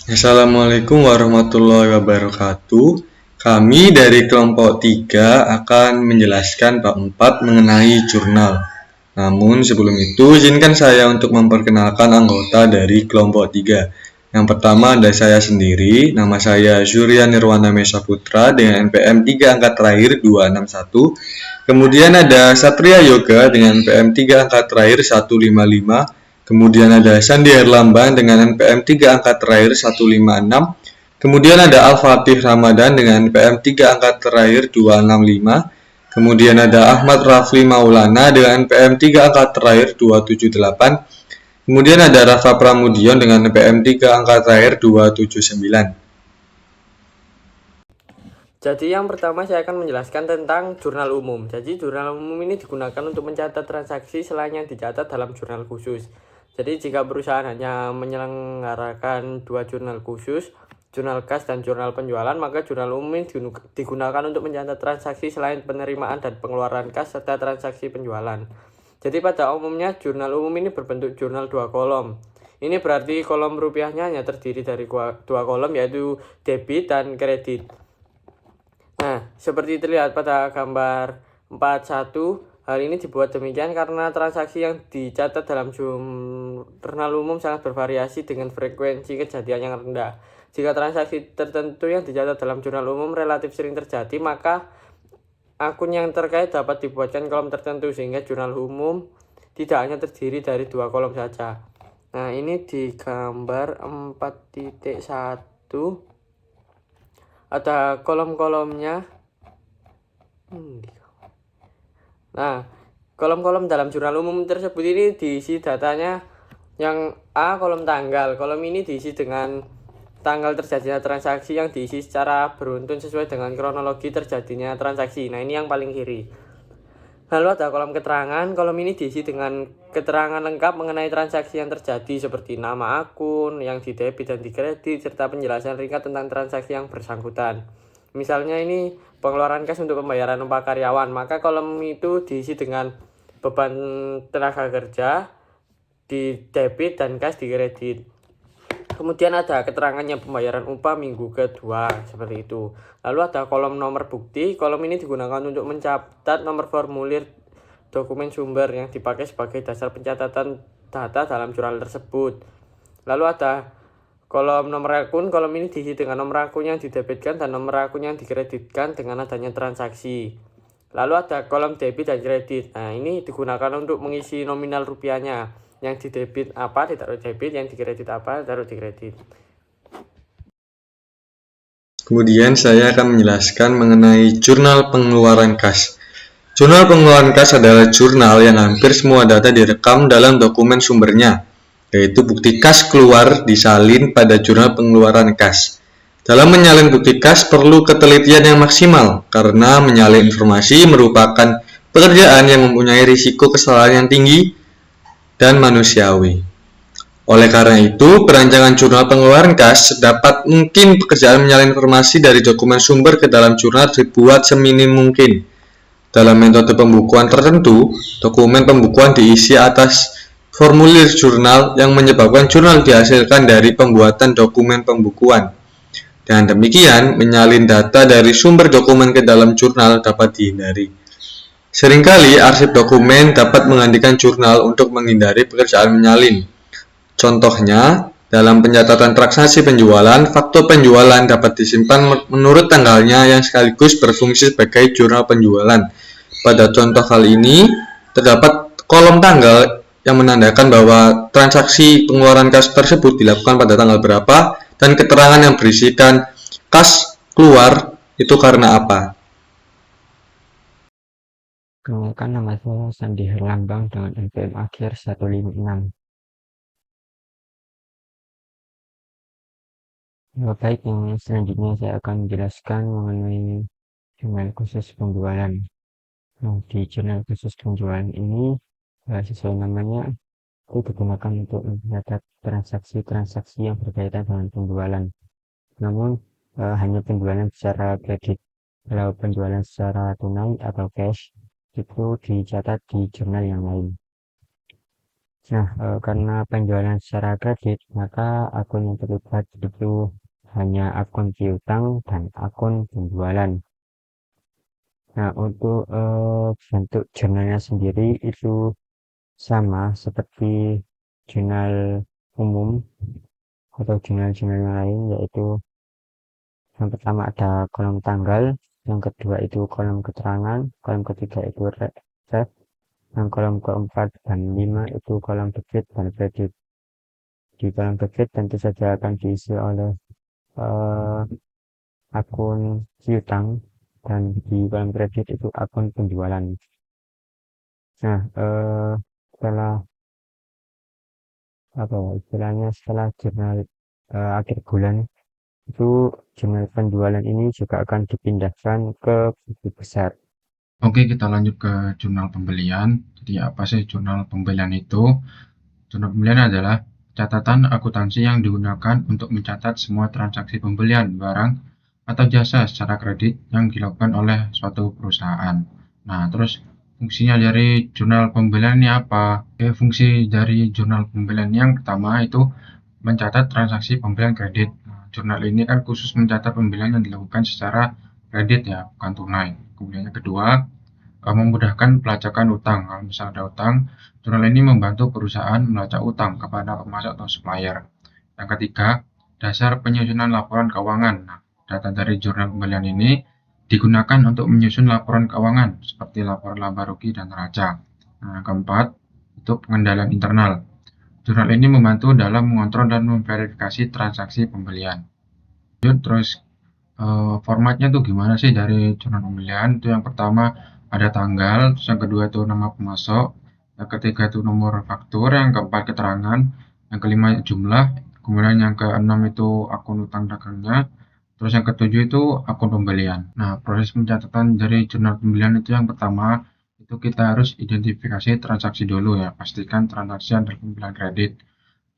Assalamualaikum warahmatullahi wabarakatuh. Kami dari kelompok 3 akan menjelaskan bab 4 mengenai jurnal. Namun sebelum itu, izinkan saya untuk memperkenalkan anggota dari kelompok 3. Yang pertama ada saya sendiri, nama saya Surya Nirwana Mesa Putra dengan NPM 3 angka terakhir 261. Kemudian ada Satria Yoga dengan NPM 3 angka terakhir 155. Kemudian ada Sandi Herlambang dengan NPM 3 angka terakhir 156. Kemudian ada Al-Fatih Ramadan dengan NPM 3 angka terakhir 265. Kemudian ada Ahmad Rafli Maulana dengan NPM 3 angka terakhir 278. Kemudian ada Rafa Pramudion dengan NPM 3 angka terakhir 279. Jadi yang pertama saya akan menjelaskan tentang jurnal umum. Jadi jurnal umum ini digunakan untuk mencatat transaksi selain yang dicatat dalam jurnal khusus. Jadi jika perusahaan hanya menyelenggarakan dua jurnal khusus, jurnal kas dan jurnal penjualan, maka jurnal umum ini digunakan untuk mencatat transaksi selain penerimaan dan pengeluaran kas serta transaksi penjualan. Jadi pada umumnya jurnal umum ini berbentuk jurnal dua kolom. Ini berarti kolom rupiahnya hanya terdiri dari dua kolom, yaitu debit dan kredit. Nah, seperti terlihat pada gambar 41, hal ini dibuat demikian karena transaksi yang dicatat dalam jurnal umum sangat bervariasi dengan frekuensi kejadian yang rendah. Jika transaksi tertentu yang dicatat dalam jurnal umum relatif sering terjadi, maka akun yang terkait dapat dibuatkan kolom tertentu sehingga jurnal umum tidak hanya terdiri dari dua kolom saja. Nah, ini di gambar 4.1 ada kolom-kolomnya. Nah, kolom-kolom dalam jurnal umum tersebut ini diisi datanya. Yang A, kolom tanggal. Kolom ini diisi dengan tanggal terjadinya transaksi yang diisi secara beruntun sesuai dengan kronologi terjadinya transaksi. Nah, ini yang paling kiri. Lalu ada kolom keterangan. Kolom ini diisi dengan keterangan lengkap mengenai transaksi yang terjadi seperti nama akun, yang didebit dan dikredit, serta penjelasan ringkas tentang transaksi yang bersangkutan. Misalnya ini pengeluaran kas untuk pembayaran upah karyawan, maka kolom itu diisi dengan beban tenaga kerja, di debit dan kas di kredit. Kemudian ada keterangannya pembayaran upah minggu kedua, seperti itu. Lalu ada kolom nomor bukti. Kolom ini digunakan untuk mencatat nomor formulir dokumen sumber yang dipakai sebagai dasar pencatatan data dalam jurnal tersebut. Lalu ada kolom nomor akun. Kolom ini diisi dengan nomor akun yang didebitkan dan nomor akun yang dikreditkan dengan adanya transaksi. Lalu ada kolom debit dan kredit. Nah, ini digunakan untuk mengisi nominal rupiahnya. Yang didebit apa ditaruh debit, yang dikredit apa taruh di kredit. Kemudian saya akan menjelaskan mengenai jurnal pengeluaran kas. Jurnal pengeluaran kas adalah jurnal yang hampir semua data direkam dalam dokumen sumbernya, yaitu bukti kas keluar disalin pada jurnal pengeluaran kas. Dalam menyalin bukti kas perlu ketelitian yang maksimal, karena menyalin informasi merupakan pekerjaan yang mempunyai risiko kesalahan yang tinggi dan manusiawi. Oleh karena itu, perancangan jurnal pengeluaran kas sedapat mungkin pekerjaan menyalin informasi dari dokumen sumber ke dalam jurnal dibuat seminim mungkin. Dalam metode pembukuan tertentu, dokumen pembukuan diisi atas formulir jurnal yang menyebabkan jurnal dihasilkan dari pembuatan dokumen pembukuan. Dengan demikian, menyalin data dari sumber dokumen ke dalam jurnal dapat dihindari. Seringkali arsip dokumen dapat menggantikan jurnal untuk menghindari pekerjaan menyalin. Contohnya, dalam pencatatan transaksi penjualan, faktur penjualan dapat disimpan menurut tanggalnya yang sekaligus berfungsi sebagai jurnal penjualan. Pada contoh hal ini, terdapat kolom tanggal yang menandakan bahwa transaksi pengeluaran kas tersebut dilakukan pada tanggal berapa dan keterangan yang berisikan kas keluar itu karena apa. Kenalkan, nama saya Sandi Herlambang dengan NPM akhir 156. Baik, yang selanjutnya saya akan menjelaskan mengenai jurnal khusus penjualan. Nah, di jurnal khusus penjualan ini, sesuai namanya, itu digunakan untuk mencatat transaksi-transaksi yang berkaitan dengan penjualan. Namun, hanya penjualan secara kredit. Kalau penjualan secara tunai atau cash, itu dicatat di jurnal yang lain. Nah, karena penjualan secara kredit, maka akun yang terlibat itu hanya akun piutang dan akun penjualan. Nah, untuk bentuk jurnalnya sendiri itu sama seperti jurnal umum atau jurnal-jurnal yang lain, yaitu yang pertama ada kolom tanggal, yang kedua itu kolom keterangan, kolom ketiga itu ref, yang kolom keempat dan lima itu kolom debit dan kredit. Di kolom debit tentu saja akan diisi oleh eh, akun piutang, dan di kolom kredit itu akun penjualan. Nah, setelah apa ya, istilahnya setelah jurnal akhir bulan itu, jurnal penjualan ini juga akan dipindahkan ke buku besar. Oke, kita lanjut ke jurnal pembelian. Jadi apa sih jurnal pembelian itu? Jurnal pembelian adalah catatan akuntansi yang digunakan untuk mencatat semua transaksi pembelian barang atau jasa secara kredit yang dilakukan oleh suatu perusahaan. Nah, terus fungsinya dari jurnal pembelian ini apa? Fungsi dari jurnal pembelian yang pertama itu mencatat transaksi pembelian kredit. Nah, jurnal ini kan khusus mencatat pembelian yang dilakukan secara kredit ya, bukan tunai. Kemudian yang kedua, memudahkan pelacakan utang. Kalau misalnya ada utang, jurnal ini membantu perusahaan melacak utang kepada pemasok atau supplier. Yang ketiga, dasar penyusunan laporan keuangan. Nah, data dari jurnal pembelian ini digunakan untuk menyusun laporan keuangan seperti laporan laba rugi dan neraca. Nah, yang keempat, itu pengendalian internal. Jurnal ini membantu dalam mengontrol dan memverifikasi transaksi pembelian. Terus formatnya tuh gimana sih dari jurnal pembelian? Itu yang pertama ada tanggal, terus yang kedua itu nama pemasok, yang ketiga itu nomor faktur, yang keempat keterangan, yang kelima jumlah, kemudian yang keenam itu akun utang dagangnya, terus yang ketujuh itu akun pembelian. Nah, proses pencatatan dari jurnal pembelian itu yang pertama itu kita harus identifikasi transaksi dulu ya, pastikan transaksi adalah pembelian kredit.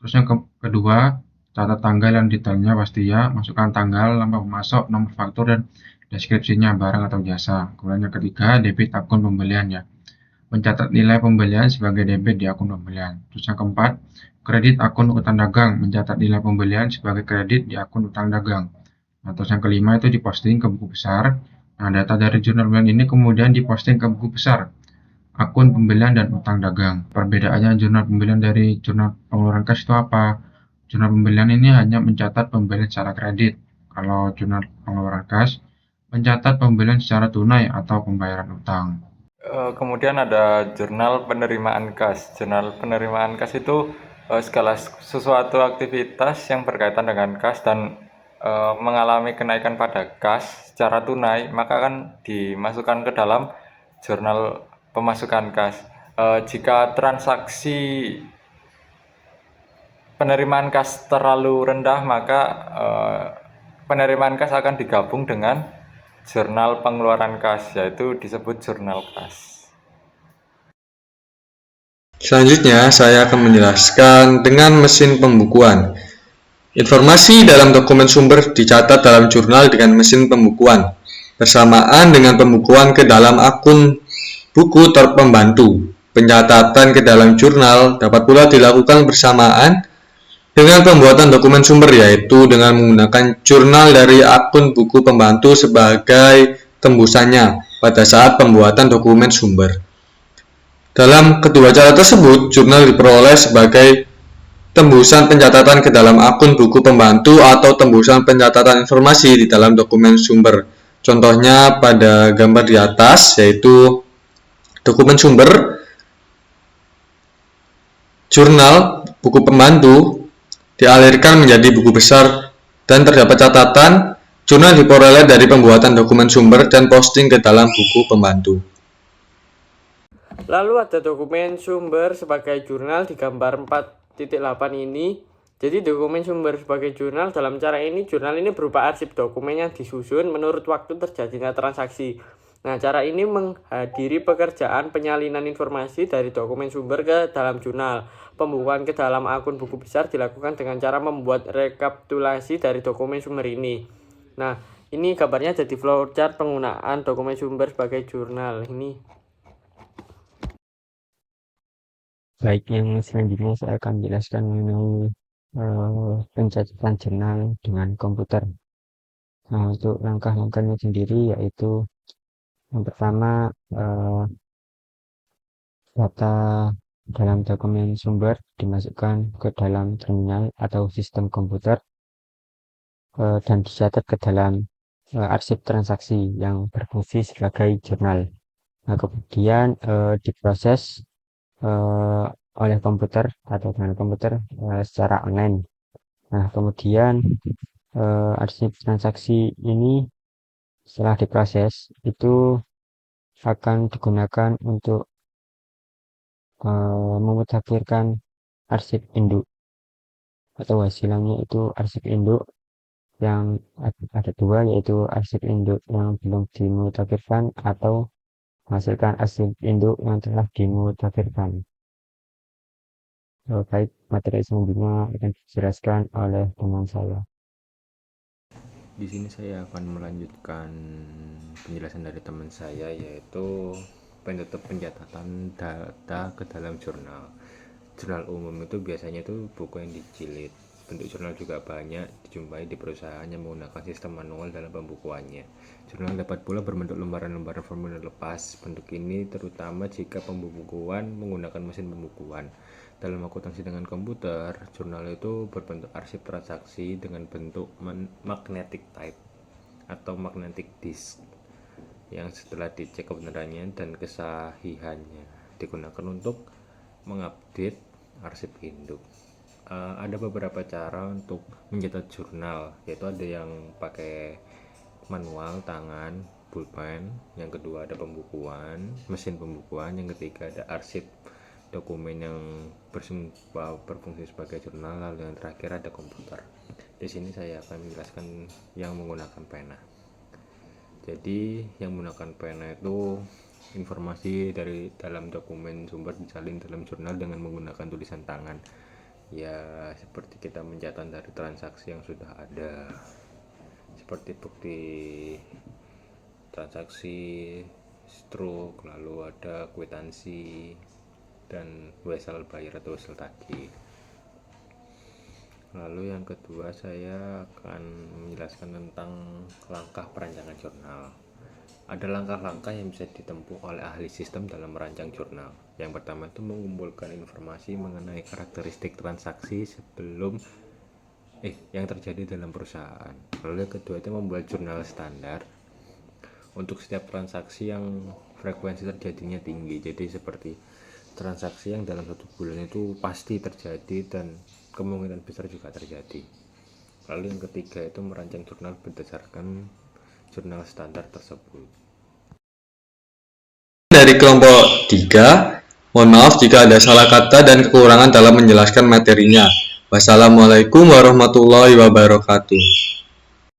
Terus yang kedua, catat tanggal yang detailnya pasti ya, masukkan tanggal, nama pemasok, nomor faktur, dan deskripsinya barang atau jasa. Kemudian yang ketiga, debit akun pembelian ya. Mencatat nilai pembelian sebagai debit di akun pembelian. Terus yang keempat, kredit akun utang dagang, mencatat nilai pembelian sebagai kredit di akun utang dagang. Nah, terus yang kelima itu diposting ke buku besar. Nah, data dari jurnal pembelian ini kemudian diposting ke buku besar, akun pembelian dan utang dagang. Perbedaannya jurnal pembelian dari jurnal pengeluaran kas itu apa? Jurnal pembelian ini hanya mencatat pembelian secara kredit. Kalau jurnal pengeluaran kas mencatat pembelian secara tunai atau pembayaran utang. Kemudian ada jurnal penerimaan kas. Jurnal penerimaan kas itu segala sesuatu aktivitas yang berkaitan dengan kas dan mengalami kenaikan pada kas secara tunai, maka akan dimasukkan ke dalam jurnal pemasukan kas. Jika transaksi penerimaan kas terlalu rendah, maka penerimaan kas akan digabung dengan jurnal pengeluaran kas, yaitu disebut jurnal kas. Selanjutnya, saya akan menjelaskan dengan mesin pembukuan. Informasi dalam dokumen sumber dicatat dalam jurnal dengan mesin pembukuan, bersamaan dengan pembukuan ke dalam akun buku terpembantu. Pencatatan ke dalam jurnal dapat pula dilakukan bersamaan dengan pembuatan dokumen sumber, yaitu dengan menggunakan jurnal dari akun buku pembantu sebagai tembusannya pada saat pembuatan dokumen sumber. Dalam kedua cara tersebut, jurnal diperoleh sebagai tembusan pencatatan ke dalam akun buku pembantu atau tembusan pencatatan informasi di dalam dokumen sumber. Contohnya pada gambar di atas, yaitu dokumen sumber, jurnal, buku pembantu, dialirkan menjadi buku besar dan terdapat catatan. Jurnal diperoleh dari pembuatan dokumen sumber dan posting ke dalam buku pembantu. Lalu ada dokumen sumber sebagai jurnal di gambar 4.8 ini. Jadi dokumen sumber sebagai jurnal, dalam cara ini jurnal ini berupa arsip dokumen yang disusun menurut waktu terjadinya transaksi. Nah, cara ini menghadiri pekerjaan penyalinan informasi dari dokumen sumber ke dalam jurnal. Pembukuan ke dalam akun buku besar dilakukan dengan cara membuat rekapitulasi dari dokumen sumber ini. Nah, ini gambarnya jadi flowchart penggunaan dokumen sumber sebagai jurnal. Ini Baik, yang selanjutnya saya akan jelaskan mengenai pencatatan jurnal dengan komputer. Nah, untuk langkah-langkahnya sendiri yaitu yang pertama, data dalam dokumen sumber dimasukkan ke dalam terminal atau sistem komputer dan dicatat ke dalam arsip transaksi yang berfungsi sebagai jurnal. Nah, kemudian diproses oleh komputer atau dengan komputer secara online. Nah, kemudian arsip transaksi ini setelah diproses itu akan digunakan untuk memutakhirkan arsip induk atau hasilnya itu arsip induk yang ada dua, yaitu arsip induk yang belum dimutakhirkan atau menghasilkan arsip induk yang telah dimutakhirkan. Baik, materi selanjutnya akan dijelaskan oleh teman saya. Di sini saya akan melanjutkan penjelasan dari teman saya, yaitu pencatatan data ke dalam jurnal. Jurnal umum itu biasanya itu buku yang dijilid. Bentuk jurnal juga banyak dijumpai di perusahaan yang menggunakan sistem manual dalam pembukuannya. Jurnal dapat pula berbentuk lembaran-lembaran formulir lepas. Bentuk ini terutama jika pembukuan menggunakan mesin pembukuan. Dalam akuntansi dengan komputer, jurnal itu berbentuk arsip transaksi dengan bentuk magnetic type atau magnetic disk yang setelah dicek kebenarannya dan kesahihannya digunakan untuk mengupdate arsip induk. Ada beberapa cara untuk mencetak jurnal, yaitu ada yang pakai manual tangan, pulpen, yang kedua ada pembukuan, mesin pembukuan, yang ketiga ada arsip dokumen yang berfungsi sebagai jurnal, lalu yang terakhir ada komputer. Di sini saya akan menjelaskan yang menggunakan pena. Jadi yang menggunakan pena itu informasi dari dalam dokumen sumber disalin dalam jurnal dengan menggunakan tulisan tangan. Ya, seperti kita mencatat dari transaksi yang sudah ada, seperti bukti transaksi, stroke, lalu ada kwitansi dan wesel bayar atau wesel tagih. Lalu yang kedua saya akan menjelaskan tentang langkah perancangan jurnal. Ada langkah-langkah yang bisa ditempuh oleh ahli sistem dalam merancang jurnal. Yang pertama itu mengumpulkan informasi mengenai karakteristik transaksi sebelum yang terjadi dalam perusahaan. Lalu yang kedua itu membuat jurnal standar untuk setiap transaksi yang frekuensi terjadinya tinggi. Jadi seperti transaksi yang dalam 1 bulan itu pasti terjadi dan kemungkinan besar juga terjadi. Lalu yang ketiga itu merancang jurnal berdasarkan jurnal standar tersebut. Dari kelompok 3, mohon maaf jika ada salah kata dan kekurangan dalam menjelaskan materinya. Wassalamualaikum warahmatullahi wabarakatuh.